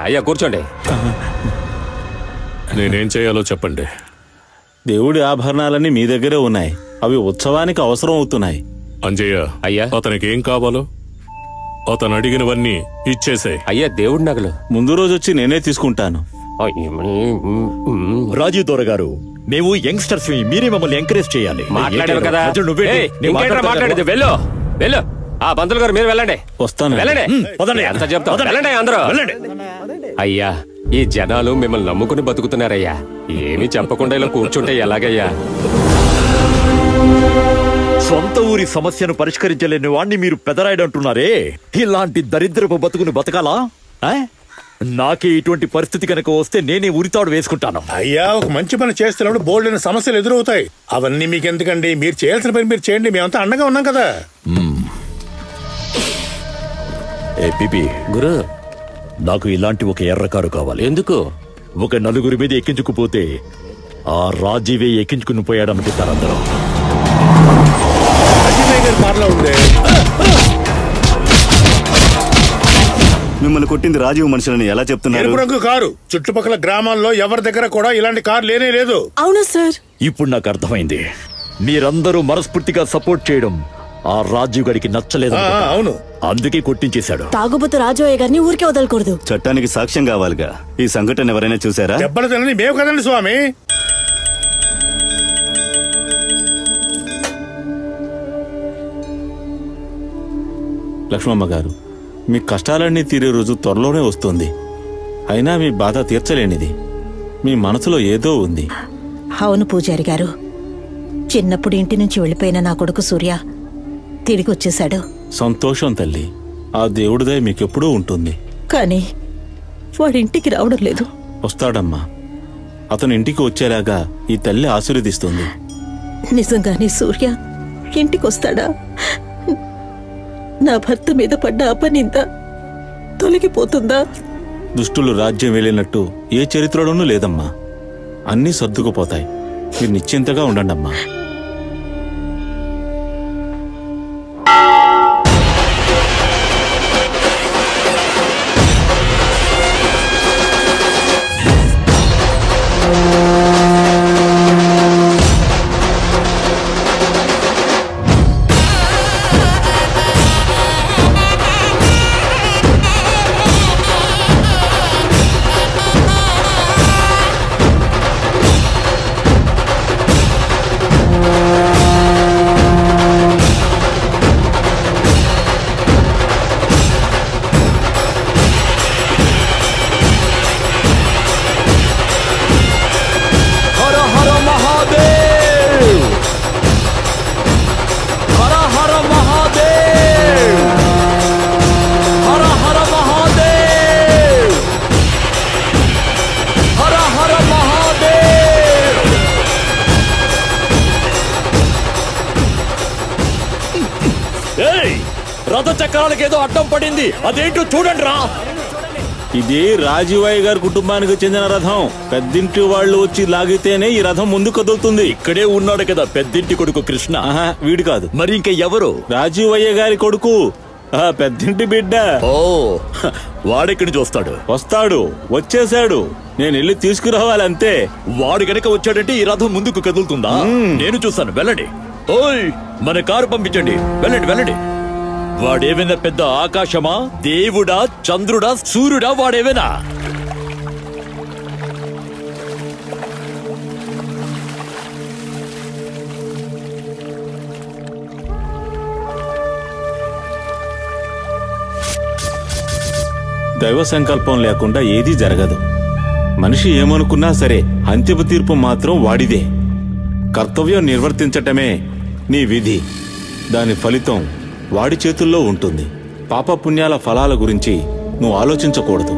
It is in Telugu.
అయ్యా కూర్చోండి. నేనేం చేయాలో చెప్పండి. దేవుడి ఆభరణాలన్నీ మీ దగ్గరే ఉన్నాయి. అవి ఉత్సవానికి అవసరం అవుతున్నాయి. అంజయ్య, అయ్యా, అతనికి ఏం కావాలో అతను అడిగినవన్నీ ఇచ్చేసే. అయ్యా దేవుడి నగలు ముందు రోజు వచ్చి నేనే తీసుకుంటాను. రాజీ దొర గారు, మేము యంగ్స్టర్స్, మీరే మమ్మల్ని ఎంకరేజ్ చేయాలి. మాట్లాడారు కదా, మాట్లాడేది. వెళ్ళు వెళ్ళు. ఆ పంతులు గారు మీరు వెళ్ళండి. వస్తాను. వెళ్ళండి. ఎంత చెప్తాం, వెళ్ళండి అందరూ. అయ్యా, ఈ జనాలు మిమ్మల్ని నమ్ముకుని బతుకుతున్నారయ్యా. ఏమీ చెప్పకుండా ఇలా కూర్చుంటే ఎలాగయ్యా? సొంత ఊరి సమస్యను పరిష్కరించలేని వాణ్ణి మీరు పెదరాయుడు అంటున్నారే. ఇలాంటి దరిద్రపు బతుకుని బతకాలా? నాకే ఇటువంటి పరిస్థితి కనుక వస్తే నేనే ఉరితాడు వేసుకుంటాను. అయ్యా, ఒక మంచి పని చేస్తున్నప్పుడు బోల్డైన సమస్యలు ఎదురవుతాయి. అవన్నీ మీకెందుకండి? మీరు చేయాల్సిన పని మీరు చేయండి. మేమంతా అండగా ఉన్నాం కదా. ఏ పిపి గురు, నాకు ఇలాంటి ఒక ఎర్రకారు కావాలి. ఎందుకు? ఒక నలుగురి మీద ఎక్కించుకుపోతే ఆ రాజీవే ఎక్కించుకుని పోయాడు అనుకుంటారు అందరూ. మిమ్మల్ని కొట్టింది రాజీవ్ మనుషులని ఎలా చెప్తున్నారు? ఎరుపు రంగు కారు చుట్టుపక్కల గ్రామాల్లో ఎవరి దగ్గర కూడా ఇలాంటి కారు లేనే లేదు. అవును సార్. ఇప్పుడు నాకు అర్థమైంది. మీరందరూ మనస్ఫూర్తిగా సపోర్ట్ చేయడం ఆ రాజీవ్ గారికి నచ్చలేదు. అవును, అందుకే కొట్టించేశాడు. తాగుబోతు రాజయ్య గారిని ఊరికే వదలకూడదు. చట్టానికి సాక్ష్యం కావాలిగా. ఈ సంఘటన ఎవరైనా చూసారా? దెబ్బలు తినని మేము కదండి స్వామి. లక్ష్మమ్మ గారు, మీ కష్టాలన్నీ తీరే రోజు త్వరలోనే వస్తుంది. అయినా మీ బాధ తీర్చలేనిది. మీ మనసులో ఏదో ఉంది. అవును పూజారి గారు, చిన్నప్పుడు ఇంటి నుంచి వెళ్ళిపోయిన నా కొడుకు సూర్య తిరిగి వచ్చేశాడు. సంతోషం తల్లి. ఆ దేవుడిదే మీకెప్పుడూ ఉంటుంది. కానీ వాడింటికి రావడం లేదు. వస్తాడమ్మా. అతను ఇంటికి వచ్చేలాగా ఈ తల్లి ఆశీర్వదిస్తుంది. నిజంగానే సూర్య ఇంటికి వస్తాడా? నా భర్త మీద పడ్డ అపనింద తొలగిపోతుందా? దుష్టులు రాజ్యం వెళ్ళినట్టు ఏ చరిత్రలోనూ లేదమ్మా. అన్నీ సర్దుకుపోతాయి. మీరు నిశ్చింతగా ఉండండమ్మా. రథచక్రాలకు ఏదో అడ్డం పడింది, అదేంటో చూడండి రా. ఇది రాజీవయ్య గారి కుటుంబానికి చెందిన రథం. పెద్దింటి వాళ్ళు వచ్చి లాగితేనే ఈ రథం ముందు కదులుతుంది. ఇక్కడే ఉన్నాడు కదా పెద్దింటి కొడుకు కృష్ణ. వీడు కాదు. మరి ఇంకా ఎవరు? రాజీవయ్య గారి కొడుకు, పెద్దింటి బిడ్డ. ఓ, వాడెక్కడి చూస్తాడు? వస్తాడు, వచ్చేశాడు. నేను వెళ్ళి తీసుకురావాలంతే. వాడు గనక వచ్చాడంటే ఈ రథం ముందుకు కదులుతుందా? నేను చూస్తాను. వెళ్ళండి. ఓయ్, మన కారు పంపించండి. వెళ్ళండి వెళ్ళండి. వాడేమైనా పెద్ద ఆకాశమా, దేవుడా, చంద్రుడా, సూర్యుడా? వాడేమైనా దైవ సంకల్పం లేకుండా ఏదీ జరగదు. మనిషి ఏమనుకున్నా సరే అంతిమ తీర్పు మాత్రం వాడిదే. కర్తవ్యం నిర్వర్తించటమే నీ విధి. దాని ఫలితం వాడి చేతుల్లో ఉంటుంది. పాపపుణ్యాల ఫలాల గురించి నువ్వు ఆలోచించకూడదు.